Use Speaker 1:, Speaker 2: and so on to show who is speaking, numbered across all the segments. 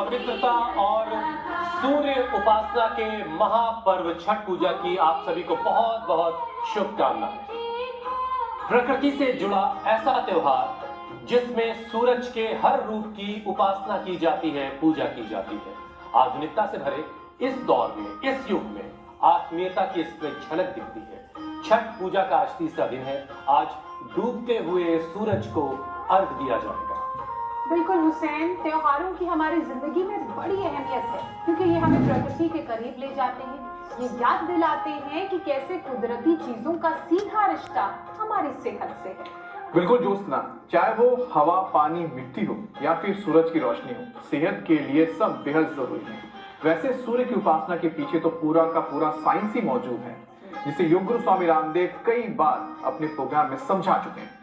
Speaker 1: पवित्रता और सूर्य उपासना के महापर्व छठ पूजा की आप सभी को बहुत बहुत शुभकामनाएं। प्रकृति से जुड़ा ऐसा त्योहार जिसमें सूरज के हर रूप की उपासना की जाती है, पूजा की जाती है। आधुनिकता से भरे इस दौर में, इस युग में आत्मीयता की इसमें झलक दिखती है। छठ पूजा का आज तीसरा दिन है। आज डूबते हुए सूरज को अर्घ दिया जाएगा।
Speaker 2: बिल्कुल हुसैन, त्योहारों की हमारी जिंदगी में बड़ी अहमियत है क्योंकि ये हमें प्रकृति के करीब ले जाते हैं। ये याद दिलाते हैं कि कैसे कुदरती चीजों का सीधा रिश्ता हमारी सेहत से है।
Speaker 3: बिल्कुल ज्योत्सना, चाहे वो हवा, पानी, मिट्टी हो या फिर सूरज की रोशनी हो, सेहत के लिए सब बेहद जरूरी है। वैसे सूर्य की उपासना के पीछे तो पूरा का पूरा साइंस ही मौजूद है, जिसे योग गुरु स्वामी रामदेव कई बार अपने प्रोग्राम में समझा चुके हैं।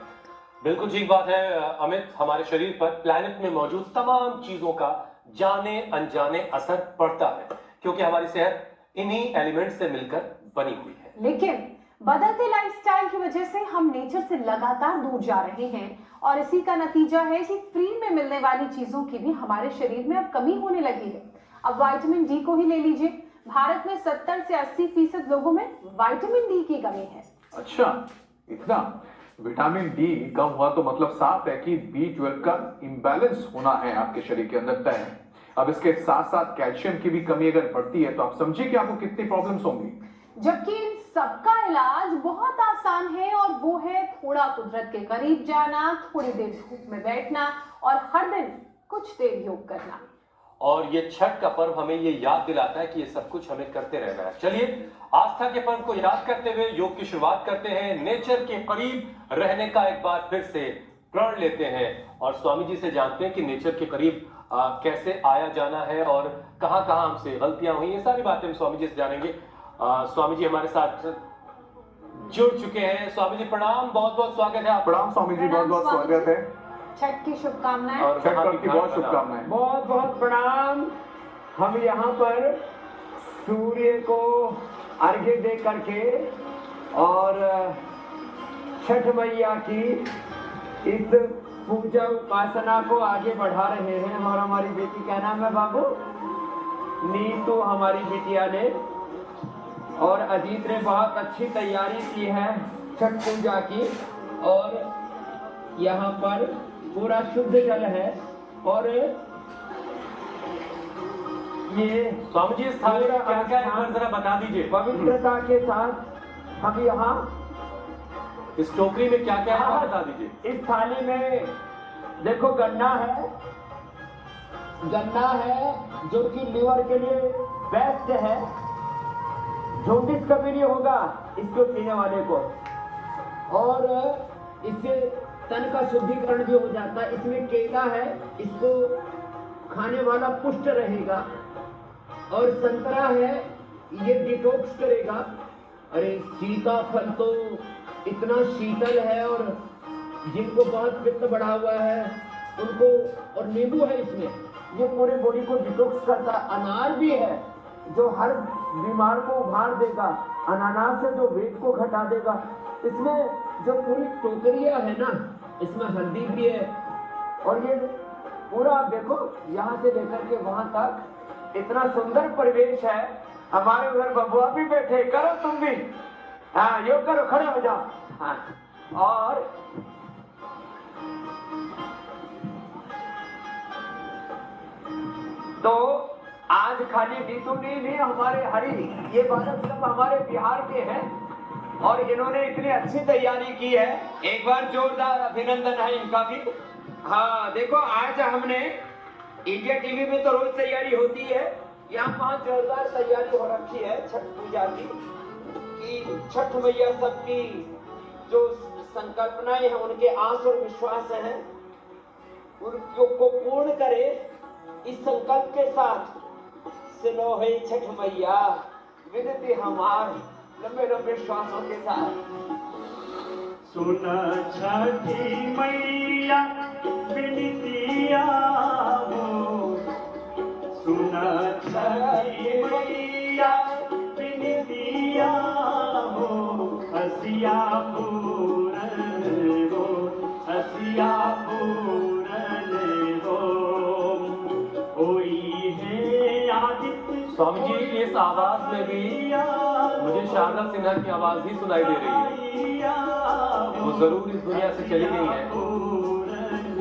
Speaker 1: बिल्कुल ठीक बात है अमित। हमारे शरीर पर, प्लैनेट में मौजूद तमाम चीजों का जाने अनजाने असर पड़ता है क्योंकि हमारी सेहत इन्हीं एलिमेंट से मिलकर बनी हुई है।
Speaker 2: लेकिन बदलते लाइफस्टाइल की वजह से हम नेचर से लगातार दूर जा रहे हैं और इसी का नतीजा है कि फ्री में मिलने वाली चीजों की भी हमारे शरीर में अब कमी होने लगी है। अब विटामिन डी को ही ले लीजिए, भारत में 70 से 80% लोगों में विटामिन डी की कमी है।
Speaker 3: अच्छा, इतना? विटामिन डी कम हुआ तो मतलब साफ है कि B12 का इम्बैलेंस होना है आपके शरीर के अंदर, तय है। अब इसके साथ साथ कैल्शियम की भी कमी अगर बढ़ती है तो आप समझिए कि आपको कितनी प्रॉब्लम्स होंगी।
Speaker 2: जबकि इन सबका इलाज बहुत आसान है और वो है थोड़ा कुदरत के करीब जाना, थोड़ी देर धूप में बैठना और हर दिन कुछ देर योग करना।
Speaker 1: और ये छठ का पर्व हमें ये याद दिलाता है कि ये सब कुछ हमें करते रहना है। चलिए आस्था के पर्व को याद करते हुए योग की शुरुआत करते हैं। नेचर के करीब रहने का एक बार फिर से प्रण लेते हैं और स्वामी जी से जानते हैं कि नेचर के करीब कैसे आया जाना है और कहाँ कहाँ हमसे गलतियां हुई। ये सारी बातें हम स्वामी जी से जानेंगे। स्वामी जी हमारे साथ जुड़ चुके हैं। स्वामी जी प्रणाम, बहुत बहुत स्वागत है।
Speaker 3: प्रणाम स्वामी जी, बहुत बहुत स्वागत है।
Speaker 2: छठ की शुभकामनाएं
Speaker 1: और
Speaker 3: छठ पर्व की बहुत शुभकामनाएं।
Speaker 4: बहुत बहुत प्रणाम। हम यहाँ पर सूर्य को अर्घ्य दे करके और छठ मैया की इस पूजा उपासना को आगे बढ़ा रहे हैं। और हमारी बेटी, क्या नाम है बाबू? नीतू हमारी बिटिया ने और अजीत ने बहुत अच्छी तैयारी की है छठ पूजा की। और यहाँ पर पूरा शुद्ध जल है और ये
Speaker 1: स्वामी जी इस थाली में क्या क्या है जरा बता दीजिए।
Speaker 4: पवित्रता के साथ हम यहाँ
Speaker 1: इस टोकरी में क्या क्या है बता दीजिए।
Speaker 4: इस थाली में देखो गन्ना है, गन्ना है जो कि लीवर के लिए बेस्ट है। जॉन्डिस कभी नहीं होगा इसको पीने वाले को और इससे तन का शुद्धिकरण भी हो जाता है। इसमें केला है, इसको खाने वाला पुष्ट रहेगा। और संतरा है, ये डिटॉक्स करेगा। अरे सीताफल तो इतना शीतल है और जिनको बहुत पित्त बढ़ा हुआ है उनको, और नींबू है इसमें, ये पूरे बॉडी को डिटॉक्स करता। अनार भी है जो हर बीमार को उभार देगा। अनानास है जो वेट को घटा देगा। इसमें जो पूरी टोकरियां है ना, इसमें हल्दी भी है। और ये पूरा देखो यहाँ से लेकर के वहां तक इतना सुंदर परिवेश है। हमारे उधर बबुआ भी बैठे, करो तुम भी, हाँ योग करो, खड़े हो जाओ। हाँ, और तो आज खाली नीतू नहीं, हमारे हरी, ये बालक सब हमारे बिहार के हैं और इन्होंने इतनी अच्छी तैयारी की है। एक बार जोरदार अभिनंदन है इनका भी। हाँ देखो, आज हमने इंडिया टीवी में तो रोज तैयारी होती है, यहाँ 5 जोरदार तैयारी हो रखी है छठ पूजा की, कि छठ मैया सबकी जो संकल्पनाएं हैं, उनके आस और विश्वास हैं, उनको पूर्ण करे। इस संकल्प के साथ सुनो है छठ मैया विनती हमार, लंबे लंबे श्वासों के साथ।
Speaker 5: सुन छठी मैया विनतिया हो, सुन छठी मैया विनतिया हो, हसिया पूरन हो, हसिया पूरन हो, होई
Speaker 1: स्वामी जी, इस आवाज में भी मुझे शारदा सिन्हा की आवाज ही सुनाई दे रही है। वो जरूर इस दुनिया से चली गई है,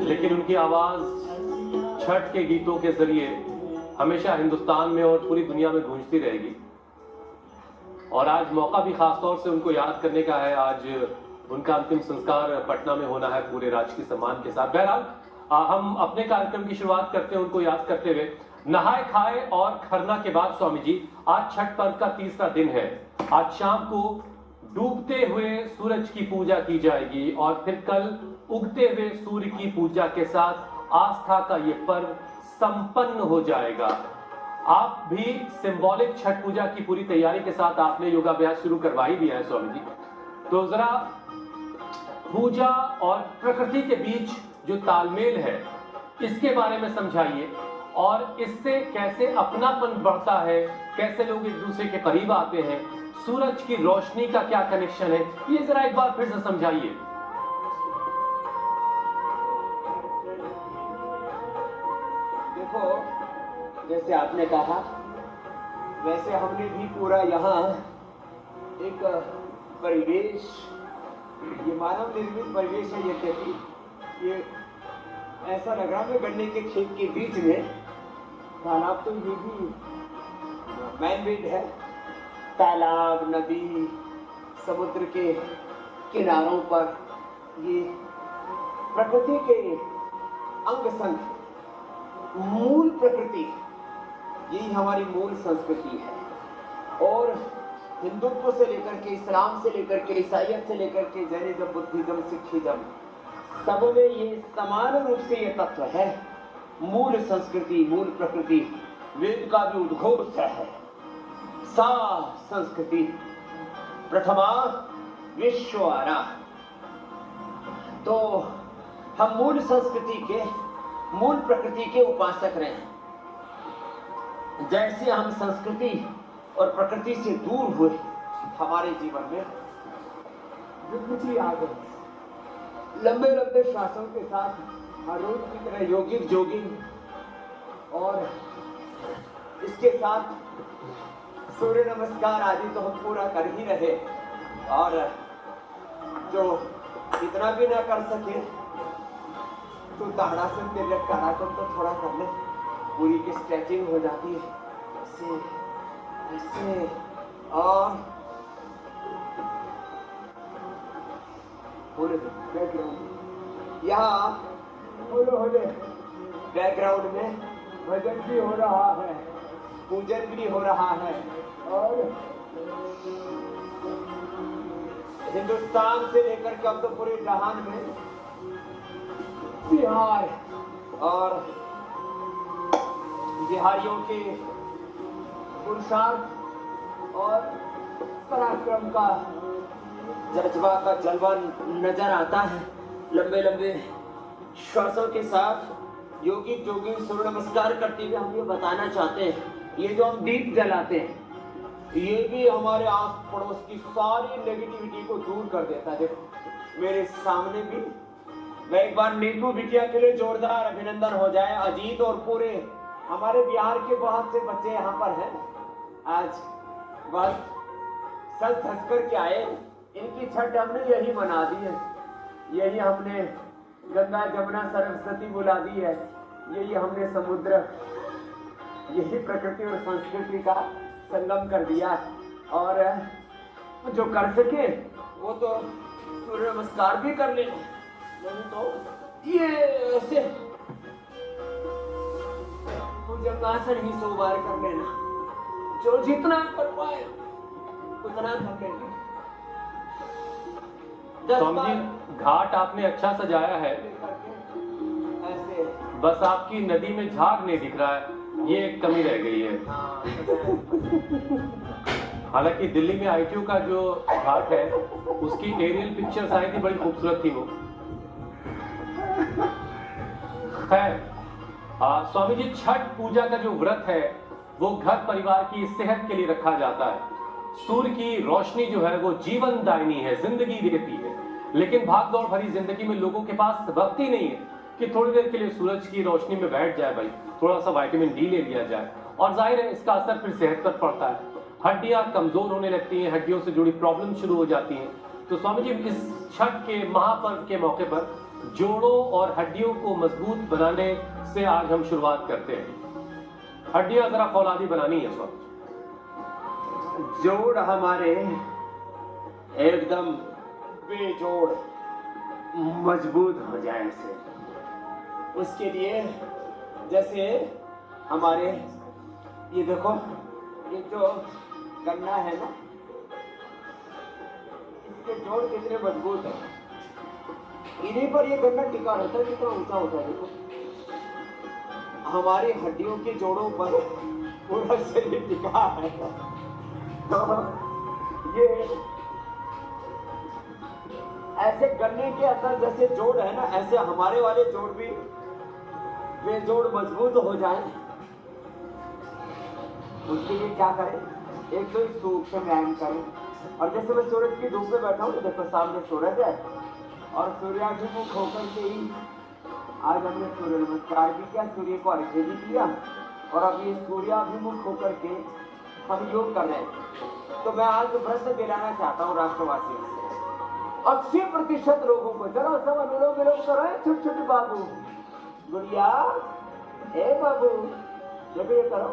Speaker 1: लेकिन उनकी आवाज छठ के गीतों के जरिए हमेशा हिंदुस्तान में और पूरी दुनिया में गूंजती रहेगी। और आज मौका भी खास तौर से उनको याद करने का है। आज उनका अंतिम संस्कार पटना में होना है पूरे राजकीय सम्मान के साथ। बहरहाल हम अपने कार्यक्रम की शुरुआत करते हैं उनको याद करते हुए। नहाए खाए और खरना के बाद स्वामी जी, आज छठ पर्व का तीसरा दिन है। आज शाम को डूबते हुए सूरज की पूजा की जाएगी और फिर कल उगते हुए सूर्य की पूजा के साथ आस्था का ये पर्व संपन्न हो जाएगा। आप भी सिंबॉलिक छठ पूजा की पूरी तैयारी के साथ आपने योगाभ्यास शुरू करवा ही दिया है स्वामी जी। तो जरा पूजा और प्रकृति के बीच जो तालमेल है इसके बारे में समझाइए, और इससे कैसे अपनापन बढ़ता है, कैसे लोग एक दूसरे के करीब आते हैं, सूरज की रोशनी का क्या कनेक्शन है, ये जरा एक बार फिर से समझाइए।
Speaker 4: देखो, जैसे आपने कहा वैसे हमने भी पूरा यहाँ एक परिवेश, ये मानव निर्मित परिवेश है। ये ऐसा लग रहा है गन्ने के खेत के बीच में तालाब, तो ये भी मैनमेड है। तालाब, नदी, समुद्र के किनारों पर ये प्रकृति के अंग संग, मूल प्रकृति, यही हमारी मूल संस्कृति है। और हिंदुत्व से लेकर के, इस्लाम से लेकर के, ईसाइयत से लेकर के, जैनिज्म, बुद्धिज्म, सिखिज्म, सब में ये समान रूप से ये तत्व है। मूल संस्कृति, मूल प्रकृति, वेद का भी उद्घोष है। सा संस्कृति प्रथमा विश्वारा। तो हम मूल संस्कृति के, मूल प्रकृति के उपासक रहे। जैसे हम संस्कृति और प्रकृति से दूर हुए, हमारे जीवन में विकृति आ गई। लंबे लंबे श्वासों के साथ हर रोज की तरह योगिक जोगिंग, और इसके साथ सूर्य नमस्कार आदि तो हम पूरा कर ही रहे। और जो इतना भी ना कर सके तो ताड़ासन, तिलक ताड़ासन तो थोड़ा कर ले, पूरी की स्ट्रेचिंग हो जाती है। ऐसे ऐसे, और बैकग्राउंड, यहाँ होले बैकग्राउंड में भजन भी हो रहा है, पूजन भी हो रहा है। और हिंदुस्तान से लेकर के अब तो पूरे जहान में बिहार और बिहारियों के पुरुषार्थ और पराक्रम का जज्बा का जलवा नजर आता है। लंबे लंबे श्वासों के साथ योगिक जोगिक सूर्य नमस्कार करते हुए हम ये बताना चाहते हैं, ये जो हम दीप जलाते हैं ये भी हमारे आस पड़ोस की सारी नेगेटिविटी को दूर कर देता है। देखो मेरे सामने भी, मैं एक बार नीतू बिटिया के लिए जोरदार अभिनंदन हो जाए। अजीत और पूरे हमारे बिहार के बहुत से बच्चे यहाँ पर हैं। आज बहुत सज धज कर के आए। इनकी छठ हमने यही मना दी है, यही हमने गंगा जमुना सरस्वती बुला दी है, यही हमने समुद्र, यही प्रकृति और संस्कृति का संगम कर दिया। और जो कर सके वो तो सूर्य नमस्कार भी कर ले, नहीं तो ये ऐसे भुजंगासन ही 100 बार कर लेना, जो जितना कर पाए उतना कर लेना।
Speaker 1: स्वामी जी, घाट आपने अच्छा सजाया है,
Speaker 4: ऐसे
Speaker 1: बस आपकी नदी में झाग नहीं दिख रहा है, ये एक कमी रह गई है। हालांकि दिल्ली में आईटीओ का जो घाट है उसकी एरियल पिक्चर्स आई थी, बड़ी खूबसूरत थी वो। खैर, स्वामी जी, छठ पूजा का जो व्रत है वो घर परिवार की सेहत के लिए रखा जाता है। सूर्य की रोशनी जो है वो जीवन दायिनी है, जिंदगी देती है। लेकिन भाग दौड़ भरी जिंदगी में लोगों के पास वक्त ही नहीं है कि थोड़ी देर के लिए सूरज की रोशनी में बैठ जाए, भाई थोड़ा सा विटामिन डी ले लिया जाए। और जाहिर है इसका असर फिर सेहत पर पड़ता है। हड्डियां कमजोर होने लगती हैं, हड्डियों से जुड़ी प्रॉब्लम शुरू हो जाती हैं। तो स्वामी जी, इस छठ के महापर्व के मौके पर जोड़ों और हड्डियों को मजबूत बनाने से आज हम शुरुआत करते हैं। हड्डियां जरा फौलादी बनानी है स्वामी।
Speaker 4: जोड़ हमारे एकदम बेजोड़ मजबूत हो जाए से, उसके लिए जैसे हमारे ये देखो, ये जो गन्ना है ना, इसके जोड़ कितने मजबूत है। इन्हीं पर ये गन्ना टिका रहता है, कितना ऊंचा होता है। देखो हमारी हड्डियों के जोड़ों पर पूरा शरीर टिका है। तो ये ऐसे गन्ने के अंदर जैसे जोड़ है ना, ऐसे हमारे वाले जोड़ भी वे जोड़ मजबूत हो जाए, उसके लिए क्या करें? एक तो सूक्ष्म व्यायाम करें। और जैसे मैं सूरज की धूप में बैठा हूँ, देखो सामने सूरज है और सूर्याभिमुख होकर के ही आज हमने सूर्य नमस्कार भी किया, सूर्य को अर्घ्य भी दिया, और अब ये सूर्याभिमुख होकर के हम योग कर रहे हैं। तो मैं आज व्रत दिलाना चाहता हूँ राष्ट्रवासियों से। 80% लोगों को जरा सब अनुलोम विलोम करो, छोटे छोटे बाबू, गुड़िया, ए बाबू, जब ये करो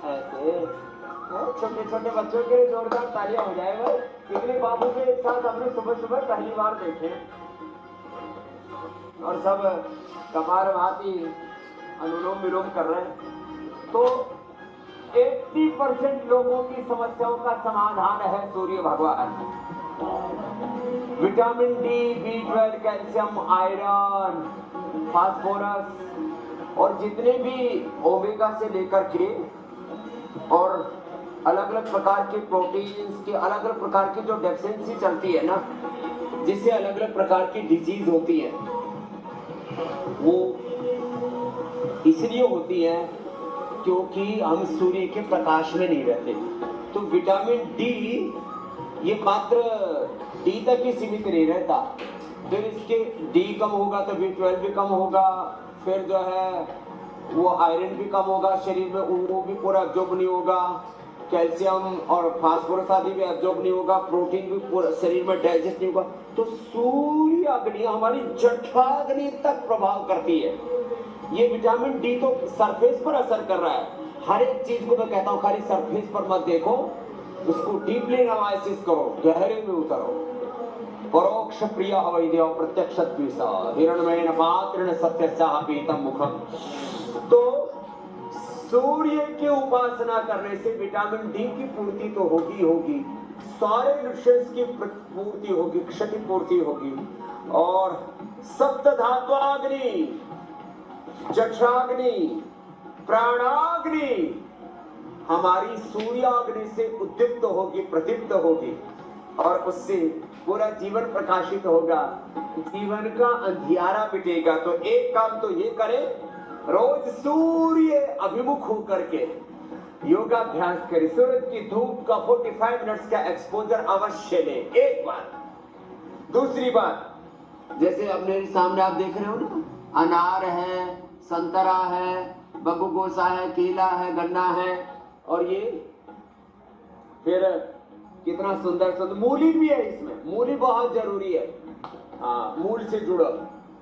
Speaker 4: ऐसे, छोटे छोटे बच्चों के लिए जोरदार तालियां हो जाए भाई। कितने बाबू के एक साथ हमने सुबह सुबह पहली बार देखे, और सब कपार भाती अनुलोम विलोम कर रहे हैं। तो 80% लोगों की समस्याओं का समाधान है सूर्य भगवान। Vitamin D, B12, calcium, iron, phosphorus और जितने भी ओमेगा से लेकर के और अलग अलग प्रकार के प्रोटीन्स के अलग अलग प्रकार की जो डेफिशिएंसी चलती है ना, जिससे अलग अलग प्रकार की डिजीज होती है, वो इसलिए होती है क्योंकि हम सूर्य के प्रकाश में नहीं रहते। तो विटामिन डी ये मात्र डी तक ही सीमित नहीं रहता, फिर इसके डी कम होगा तो B12 भी कम होगा, फिर जो है वो आयरन भी कम होगा शरीर में, वो भी पूरा एब्जॉर्ब नहीं होगा, कैल्शियम और फास्फोरस आदि भी एब्जॉर्ब नहीं होगा, प्रोटीन भी पूरा शरीर में डाइजेस्ट नहीं होगा। तो सूर्य अग्नि हमारी जठराग्नि तक प्रभाव करती है। ये विटामिन डी तो सरफेस पर असर कर रहा है, हर एक चीज को मैं कहता हूँ खाली सरफेस पर मत देखो, उसको डीपली एनालिसिस करो, गहरे में उतरो। परोक्ष प्रिय वैद्य प्रत्यक्ष द्विषा हिरणमयेन पात्रेण सत्यस्याः पीतम मुखम। तो सूर्य की उपासना करने से विटामिन डी की पूर्ति तो होगी, सारे न्यूट्रिएंट्स की पूर्ति होगी, क्षति पूर्ति होगी, और सप्त धात्वाग्नि, जठराग्नि, प्राणाग्नि हमारी सूर्याग्नि से उद्दीप्त होगी, प्रदीप्त होगी, और उससे पूरा जीवन प्रकाशित होगा, जीवन का अंधियारा मिटेगा। तो एक काम तो ये करें, रोज सूर्य अभिमुख होकर के योगाभ्यास करें, सूरज की धूप का 45 मिनट्स का एक्सपोजर अवश्य ले एक बार। दूसरी बात, जैसे अपने सामने आप देख रहे हो ना, अनार है, संतरा है, बग्गू गोसा है, केला है, गन्ना है, और ये फिर कितना सुंदर सुंदर मूली भी है इसमें। मूली बहुत जरूरी है, हाँ, मूल से जुड़ो,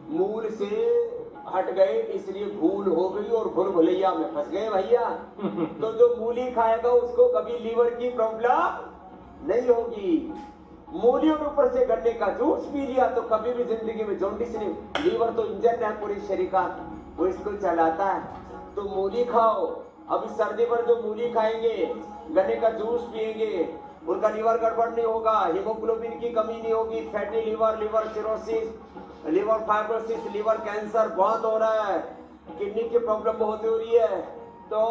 Speaker 4: मूल से हट गए इसलिए भूल हो गई और भूल भुलैया में फंस गए भैया। तो जो मूली खाएगा उसको कभी लीवर की प्रॉब्लम नहीं होगी। मूली और ऊपर से गन्ने का जूस पी लिया तो कभी भी जिंदगी में जॉन्डिस नहीं। लीवर तो इंजन है पूरे शरीर का, वो इसको चलाता है। तो मूली खाओ, अभी सर्दी पर जो मूली खाएंगे, गन्ने का जूस पिएंगे, उनका लीवर गड़बड़ नहीं होगा, हीमोग्लोबिन की कमी नहीं होगी, fatty liver, liver cirrhosis, liver fibrosis, liver cancer बहुत हो रहा है, किडनी की प्रॉब्लम बहुत हो रही है। तो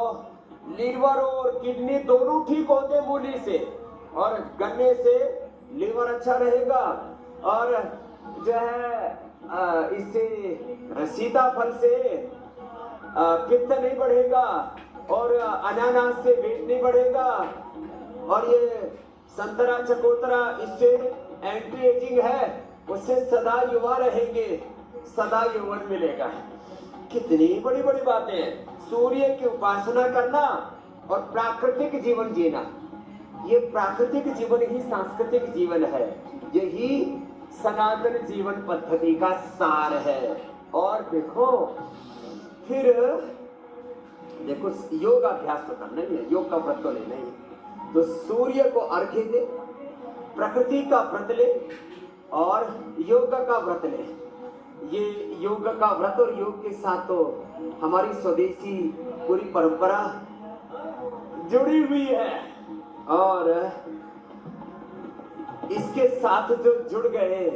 Speaker 4: लीवर और किडनी दोनों ठीक होते हैं मूली से, और गन्ने से लीवर अच्छा रहेगा, और जो है इससे सीताफल से पित्त नहीं बढ़ेगा, और अनानास से वेट नहीं बढ़ेगा, और ये संतरा चकोतरा इससे एंटी एजिंग है, उससे सदा युवा रहेंगे, सदा यौवन मिलेगा। कितनी बड़ी बड़ी बातें हैं। सूर्य की उपासना करना और प्राकृतिक जीवन जीना, ये प्राकृतिक जीवन ही सांस्कृतिक जीवन है। यही सनातन जीवन पद्धति का सार है। और देखो फिर देखो, योग अभ्यास तो करना ही है, योग का व्रत तो लेना ही है। तो सूर्य को अर्घ्य दे, प्रकृति का व्रत ले और योग का व्रत ले। ये योग का व्रत और योग के साथ तो हमारी स्वदेशी पूरी परंपरा जुड़ी हुई है। और इसके साथ जो जुड़ गए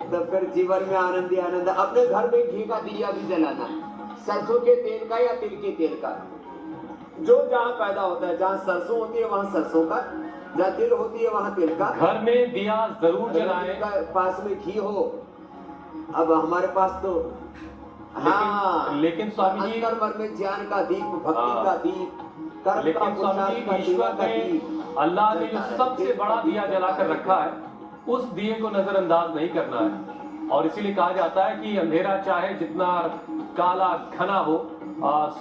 Speaker 4: तो फिर जीवन में आनंद ही आनंद। अपने घर में घी का दिया भी जलाना, सरसों के तेल का या तिल के तेल का, जो जहाँ पैदा होता है, जहाँ सरसों होती है वहाँ सरसों का, जहाँ तिल होती है वहाँ तिल का।
Speaker 1: घर में दिया जरूर जलाएं।
Speaker 4: पास में घी हो। अब हमारे पास तो
Speaker 1: लेकिन स्वामी जी,
Speaker 4: अंतर्मन में ज्ञान का दीप, भक्ति का दीप, कर्म का,
Speaker 1: लेकिन स्वामी जी, ईश्वर ने, अल्लाह ने जो सबसे बड़ा दिया जलाकर रखा है, उस दिए को नजरअंदाज नहीं करना है। और इसीलिए कहा जाता है कि अंधेरा चाहे जितना काला घना हो,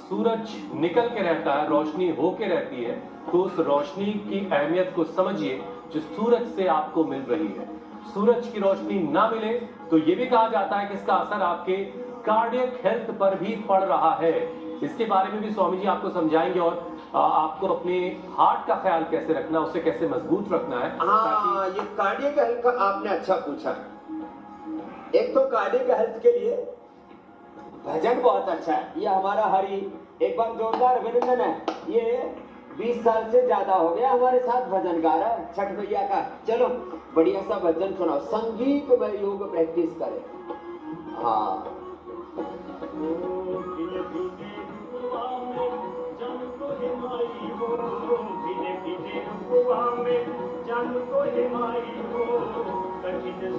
Speaker 1: सूरज निकल के रहता है, रोशनी होके रहती है। तो उस रोशनी की अहमियत को समझिए जो सूरज से आपको मिल रही है। सूरज की रोशनी ना मिले तो ये भी कहा जाता है कि इसका असर आपके कार्डियक हेल्थ पर भी पड़ रहा है। इसके बारे में भी स्वामी जी आपको समझाएंगे और आपको अपने हार्ट का ख्याल कैसे रखना, उसे कैसे मजबूत रखना है।
Speaker 4: हाँ, ये कार्डियक हेल्थ का आपने अच्छा पूछा। एक तो कार्डियक हेल्थ के लिए भजन बहुत अच्छा है। ये हमारा हरि, एक बार जोरदार अभिनंदन है। ये 20 साल से ज्यादा हो गया हमारे साथ भजन गा रहा है छठ मैया का। चलो बढ़िया सा भजन सुनाओ, संगीत में योग प्रैक्टिस करें। हाँ,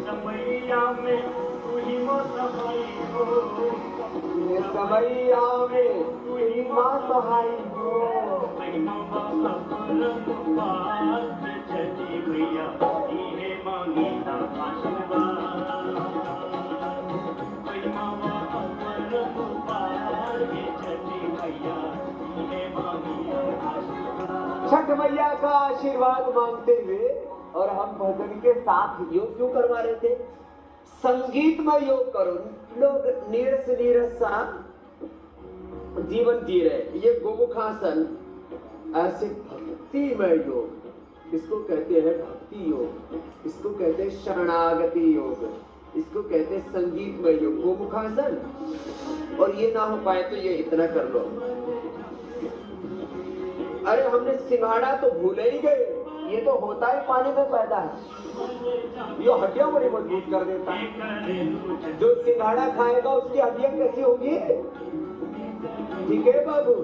Speaker 5: समैया में तू ही मां सहाय हो,
Speaker 4: समैया में तू ही मां सहाय हो।
Speaker 5: महिमा बाबा परम छठी मैया इहे मांगी ना आशीर्वाद। महिमा बाबा परम छठी मैया इहे मांगी ना आशीर्वाद।
Speaker 4: छठ मैया का आशीर्वाद मांगते हुए और हम भजन के साथ योग क्यों करवा रहे थे? संगीत में योग करो। लोग नीरस नीरस सा जीवन जी रहे। ये गोमुखासन ऐसे भक्ति में योग, इसको कहते हैं भक्ति योग, इसको कहते हैं शरणागति योग, इसको कहते हैं संगीत में योग, गोमुखासन। और ये ना हो पाए तो ये इतना कर लो। अरे हमने सिंघाड़ा तो भूल ही गए, ये तो होता ही पानी में पैदा है। ये हड्डियां बड़ी मजबूत कर देता है। जो सिंघाड़ा खाएगा उसकी हड्डियां कैसी होंगी? ठीक है बाबू?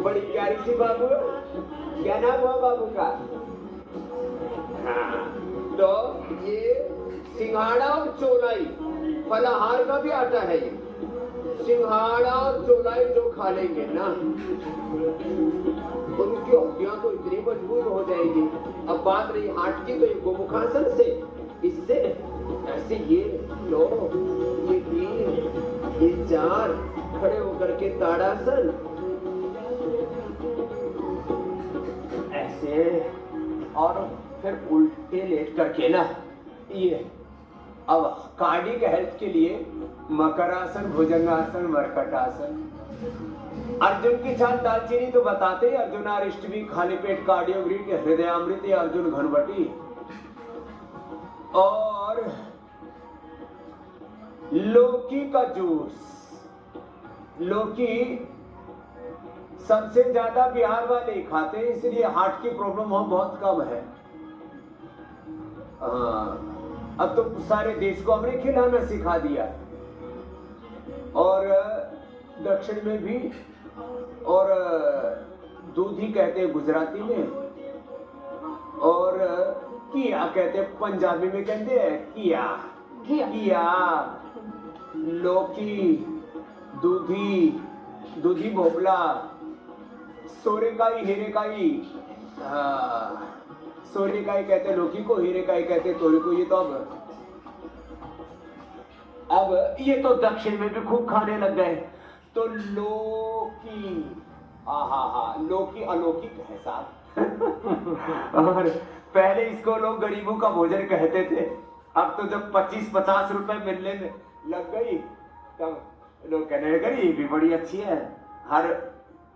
Speaker 4: बड़ी प्यारी सी बाबू। क्या नाम हुआ बाबू का? तो ये सिंघाड़ा और चोलाई फलाहार का भी आटा है। ये सिंघाड़ा और चोलाई जो खा लेंगे ना, उनकी हड्डियां तो इतनी मजबूत हो जाएगी। अब बात रही हार्ट की, तो ये गोमुखासन से, इससे ऐसे ये लो, ये 3, ये 4, खड़े होकर के ताड़ासन, ऐसे, और फिर उल्टे लेट करके ना ये। अब कार्डियक हेल्थ के लिए मकरासन, भुजंगासन, मरकटासन। अर्जुन की छाल दालचीनी तो बताते ही, अर्जुनारिष्टमी, खाली पेट कार्डियोग्रीट, हृदयामृत, अर्जुन घनवटी। और लौकी का जूस। लौकी सबसे ज्यादा बिहार वाले ही खाते हैं, इसलिए हार्ट की प्रॉब्लम वहां बहुत कम है। अब तो सारे देश को हमने खिलाना सिखा दिया, और दक्षिण में भी, और दूध ही कहते हैं गुजराती में, और किया कहते हैं पंजाबी में, कहते हैं किया, किया, लौकी, दूधी, दूधी भोपला, सोरेकाई, हीरेकाई। सोरेकाई कहते हैं लौकी को, हीरेकाई कहते हैं तोरी को। ये तो अब अब ये तो दक्षिण में भी खूब खाने लग गए। तो लोकी, हाँ, लोकी अलौकिक है साहब। और पहले इसको लोग गरीबों का भोजन कहते थे। अब तो जब 25-50 रुपए मिलने में लग गई तब लोग कहने लगे ये भी बड़ी अच्छी है। हर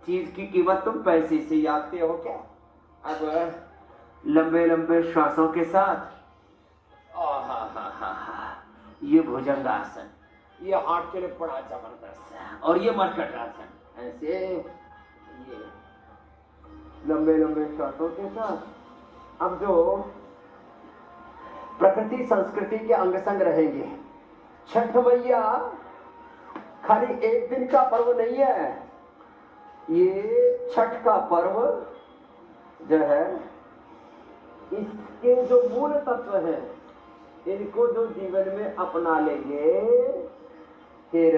Speaker 4: चीज की कीमत तुम पैसे से ही आते हो क्या? अब लंबे लंबे श्वासों के साथ ये भुजंगासन, ये हार्ट के लिए बड़ा जबरदस्त है। और ये मरकटासन, ऐसे ये लंबे लंबे श्वासों के साथ। अब जो प्रकृति संस्कृति के अंग संग रहेंगे। छठ मैया खाली एक दिन का पर्व नहीं है, ये छठ का पर्व जो है इसके जो मूल तत्व है इनको जो जीवन में अपना लेंगे फिर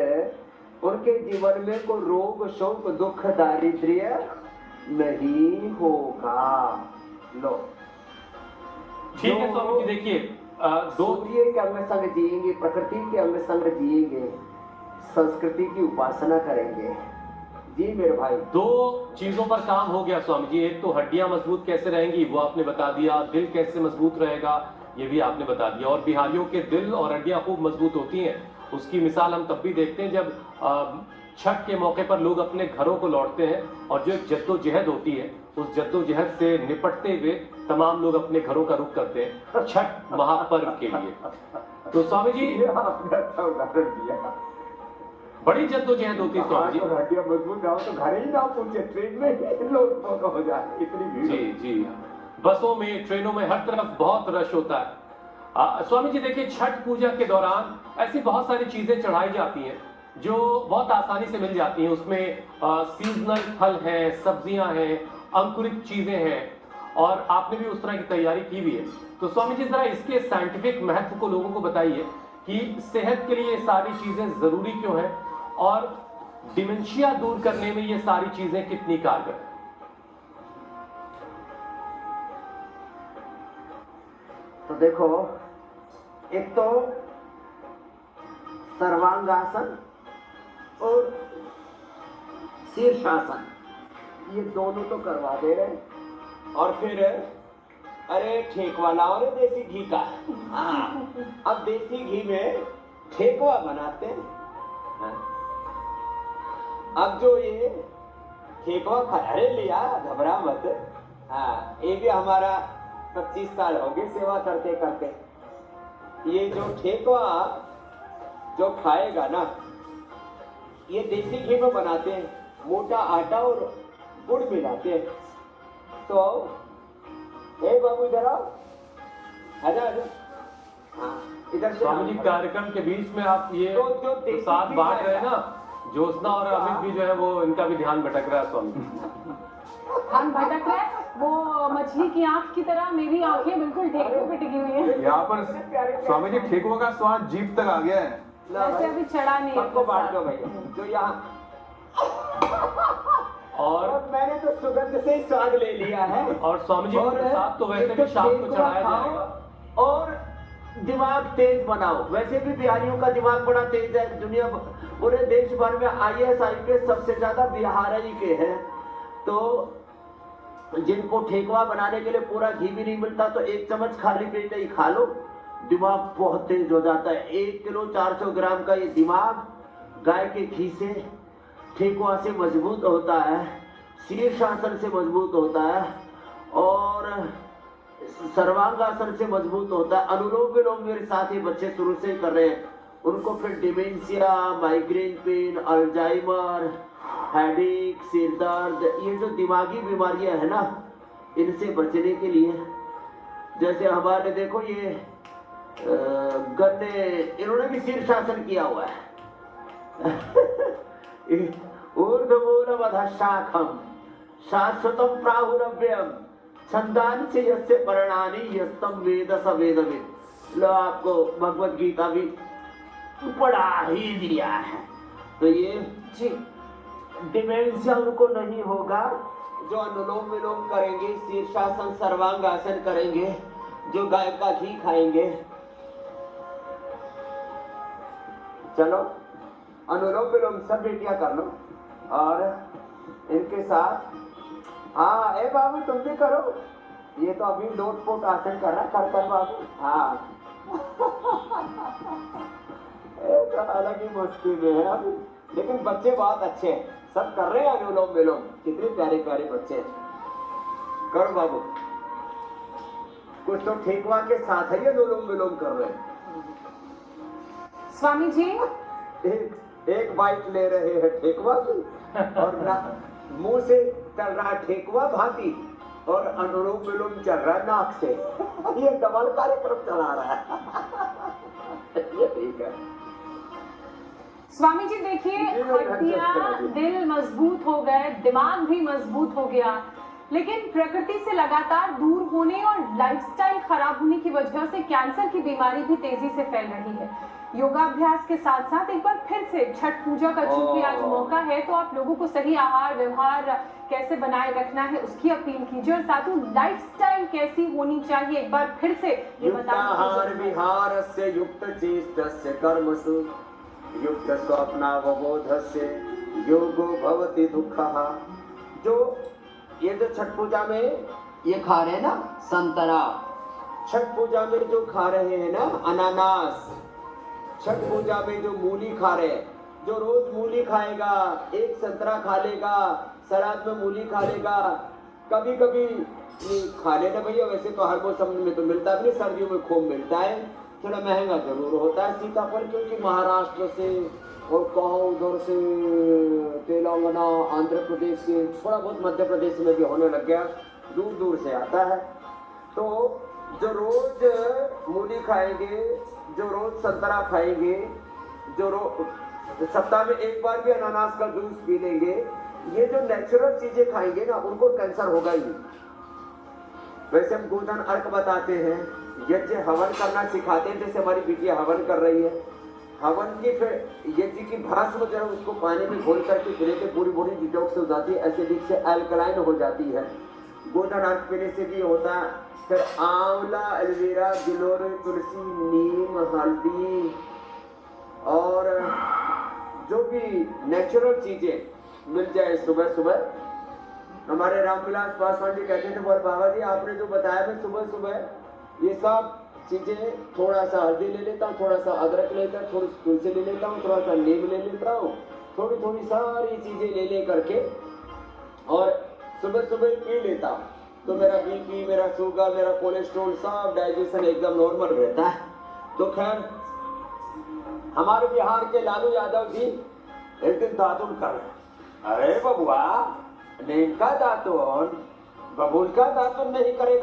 Speaker 4: उनके जीवन में कोई रोग शोक दुख दारिद्र्य नहीं होगा। लो
Speaker 1: ठीक है स्वामी जी, देखिए दो
Speaker 4: सूर्य के अंग संग जिएंगे, प्रकृति के अंग संग जिएंगे, संस्कृति की उपासना करेंगे। जी मेरे भाई,
Speaker 1: दो चीजों पर काम हो गया स्वामी जी। एक तो हड्डियां मजबूत कैसे रहेंगी वो आपने बता दिया, दिल कैसे मजबूत रहेगा ये भी आपने बता दिया। और बिहारियों के दिल और हड्डियां खूब मजबूत होती हैं, उसकी मिसाल हम तब भी देखते हैं जब छठ के मौके पर लोग अपने घरों को लौटते हैं और जो एक जद्दोजहद होती है उस जद्दोजहद से निपटते हुए तमाम लोग अपने घरों का रुख करते हैं छठ महापर्व के लिए। तो स्वामी जी
Speaker 4: ये आपने अच्छा उदाहरण दिया।
Speaker 1: बड़ी जद्दोजहद होती है स्वामी जी।
Speaker 4: और हड्डियां मजबूत ना हो तो घर ही ना पहुंचे, ट्रेन में ही लोग हो जाए, इतनी भीड़।
Speaker 1: जी जी, बसों में ट्रेनों में हर तरफ बहुत रश होता है। स्वामी जी देखिए, छठ पूजा के दौरान ऐसी बहुत सारी चीजें चढ़ाई जाती हैं जो बहुत आसानी से मिल जाती हैं। उसमें सीजनल फल हैं, सब्जियां हैं, अंकुरित चीजें हैं और आपने भी उस तरह की तैयारी की भी है। तो स्वामी जी जरा इसके साइंटिफिक महत्व को लोगों को बताइए कि सेहत के लिए ये सारी चीजें जरूरी क्यों हैं और डिमेंशिया दूर करने में ये सारी चीजें कितनी कारगर हैं।
Speaker 4: तो देखो, एक तो सर्वांगासन और शीर्षासन, ये दोनों तो करवा दे रहे। और फिर अरे ठेकवा लाओ रे देसी घी का। हाँ, अब देसी घी में ठेकवा बनाते हैं। हाँ। अब जो ये ठेकवा खड़े लिया, घबरा मत। हाँ, ये भी हमारा 25 साल हो गए सेवा करते करते। ये जो ठेकवा जो खाएगा ना, ये देसी घी में बनाते हैं, मोटा आटा और गुड़ मिलाते हैं। तो ए बाबू इधर आओ, आजा आजा। हाँ, इधर से
Speaker 1: स्वामी जी कार्यक्रम के बीच में आप ये
Speaker 4: तो जो देसी
Speaker 1: प्रसाद
Speaker 4: घी
Speaker 1: बांट रहे हैं
Speaker 4: खाएगा।
Speaker 1: ना, ज्योत्सना और अमित भी जो है वो इनका भी ध्यान भटक रहा है स्वामी जी।
Speaker 2: हम भटक रहे हैं, वो मछली की आंख की तरह मेरी आंखें बिल्कुल ढेक पे टिकी हुई हैं।
Speaker 3: यहाँ पर स्वामी जी ठेकुआ का स्वाद जीभ तक आ गया है।
Speaker 2: वैसे अभी चढ़ा नहीं है
Speaker 4: सबको बांट दो
Speaker 2: प्रसाद।
Speaker 4: भैया। जो यहाँ
Speaker 1: और
Speaker 4: मैंने तो सुगंध से ही स्वाद ले लिया है।
Speaker 1: और स्वामी जी
Speaker 4: और
Speaker 1: प्रसाद तो वैसे
Speaker 4: एक
Speaker 1: भी शाम को
Speaker 4: ठेकुआ
Speaker 1: चढ़ाया
Speaker 4: खाओ
Speaker 1: जाएगा।
Speaker 4: और दिमाग तेज बनाओ। वैसे भी बिहारियों का दिमाग बड़ा तेज है। दुनिया पूरे देश भर में IAS IPS सबसे ज्यादा बिहार ही के हैं। तो जिनको ठेकुआ बनाने के लिए पूरा घी भी नहीं मिलता तो एक चम्मच खाली पेट ही खा लो, दिमाग बहुत तेज हो जाता है। 1 किलो 400 ग्राम का ये दिमाग गाय के घी से ठेकुआ से मजबूत होता है, शीर्षासन से मजबूत होता है और सर्वांगासन से मजबूत होता है। अनुलोम विलोम मेरे साथ ही बच्चे शुरू से ही कर रहे हैं। उनको फिर dementia, migraine pain, Alzheimer, headache, सिर दर्द, ये जो दिमागी बीमारियां है ना, इनसे बचने के लिए जैसे हमारे देखो ये गन्ने, इन्होंने भी शीर्षासन किया हुआ है। ऊर्ध्वमूलमधशाखम शाश्वतम प्राहुरव्ययम छंदानि च यस्य पर्णानि यस्तम वेद स वेदविद। लो आपको भगवत गीता भी पढ़ा ही दिया है। तो ये
Speaker 2: जी
Speaker 4: डिमेंशिया उनको नहीं होगा जो अनुलोम विलोम करेंगे, शीर्षासन सर्वांगासन करेंगे, जो गाय का घी खाएंगे। चलो अनुलोम विलोम सब बेटियां कर लो और इनके साथ हाँ ए बाबू तुम भी करो, ये तो अभी लोट पोट आसन कर रहा कर कर बाबू। हाँ एक अलग ही मस्ती में है अभी, लेकिन बच्चे बहुत अच्छे हैं, सब कर रहे हैं अनुलोम विलोम, कितने प्यारे प्यारे बच्चे हैं। करो बाबू, कुछ तो ठेकुआ के साथ ही अनुलोम विलोम कर रहे हैं।
Speaker 2: स्वामी जी,
Speaker 4: एक बाइट ले रहे हैं ठेकुआ की और ना मुंह से चल रहा ठेकुआ भाती और अनुलोम विलोम चल रहा है नाक से। ये डबल कार्यक्रम चला रहा है। ये ठीक है।
Speaker 2: स्वामी जी देखिए, हड्डियां दिल मजबूत हो गए, दिमाग भी मजबूत हो गया, लेकिन प्रकृति से लगातार दूर होने और लाइफस्टाइल खराब होने की वजह से कैंसर की बीमारी भी तेजी से फैल रही है। योगाभ्यास के साथ साथ एक बार फिर से छठ पूजा का चूंकि आज मौका है, तो आप लोगों को सही आहार व्यवहार कैसे बनाए रखना है उसकी अपील कीजिए, और साथ ही लाइफस्टाइल कैसी होनी चाहिए एक बार फिर से ये
Speaker 4: युक्ताहार विहारस्य युक्त चेष्टस्य कर्मसु युक्त स्वप्नावबोधस्य योगो भवति दुःखः। जो ये जो छठ पूजा में ये खा रहे हैं ना संतरा, छठ पूजा में जो खा रहे हैं ना अनानास, छठ पूजा में जो मूली खा रहे हैं, जो रोज मूली खाएगा, एक संतरा खा लेगा, सलाद में मूली खा लेगा, कभी कभी ये खा लेना भैया। वैसे तो हर मौसम में तो मिलता भी नहीं, सर्दियों में खूब मिलता है, थोड़ा महंगा जरूर होता है सीताफल, क्योंकि महाराष्ट्र से और कहो उधर से तेलंगाना आंध्र प्रदेश से, थोड़ा बहुत मध्य प्रदेश में भी होने लग गया, दूर दूर से आता है। तो जो रोज मूली खाएंगे, जो रोज संतरा खाएंगे, जो रोज सप्ताह में एक बार भी अनानास का जूस पी लेंगे, ये जो नेचुरल चीजें खाएंगे ना उनको कैंसर होगा ही। वैसे हम गोधन अर्क बताते हैं, यज्ञ हवन करना सिखाते हैं, जैसे हमारी बिटिया हवन कर रही है, हवन की फिर यज्ञ की भस्म जो है उसको पानी में घोल करके पीने से पूरी बॉडी डिटॉक्स हो जाती है, एसिडिक से अल्कलाइन हो जाती है। गोधन अर्क पीने से भी होता है। फिर आंवला, एलोवेरा, गिलोय, तुलसी, नीम, हल्दी और जो भी नेचुरल चीजें मिल जाए सुबह सुबह। हमारे रामविलास पासवान जी कहते थे, बोल बाबा जी आपने जो बताया मैं सुबह सुबह ये सब चीजें, थोड़ा सा हल्दी ले लेता हूँ, थोड़ा सा अदरक लेता हूँ, थोड़ी तुलसी ले लेता हूँ, थोड़ा सा नीम ले लेता हूँ, थोड़ी थोड़ी सारी चीजें ले करके और सुबह सुबह पी लेता हूँ, तो मेरा बीपी, मेरा शुगर, मेरा कोलेस्ट्रॉल सब डाइजेशन एकदम नॉर्मल रहता है। तो खैर हमारे बिहार के लालू यादव जी एक दिन दातुन कर रहे, अरे बबुआ नीम का दातुन बबूल का दातुन नहीं करेगा